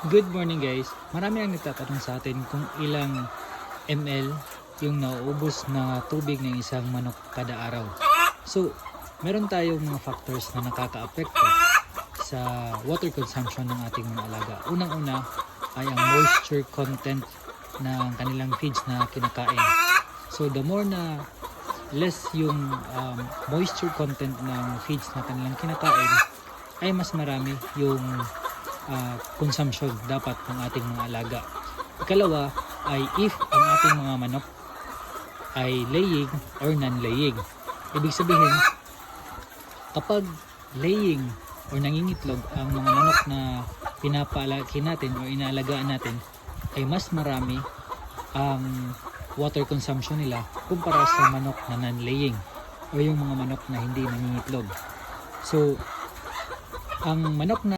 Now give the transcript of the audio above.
Good morning guys. Marami ang nagtatanong sa atin kung ilang ml yung nauubos na tubig ng isang manok kada araw. So, meron tayong mga factors na nakaka-apekto sa water consumption ng ating mga alaga. Unang-una ay ang moisture content ng kanilang feeds na kinakain. So, the more na less yung moisture content ng feeds na kanilang kinakain, ay mas marami yung consumption dapat ng ating mga alaga. Ikalawa ay if ang ating mga manok ay laying or non-laying. Ibig sabihin, kapag laying or nangingitlog ang mga manok na pinapalaki natin o inaalagaan natin, ay mas marami ang water consumption nila kumpara sa manok na non-laying o yung mga manok na hindi nangingitlog. So, ang manok na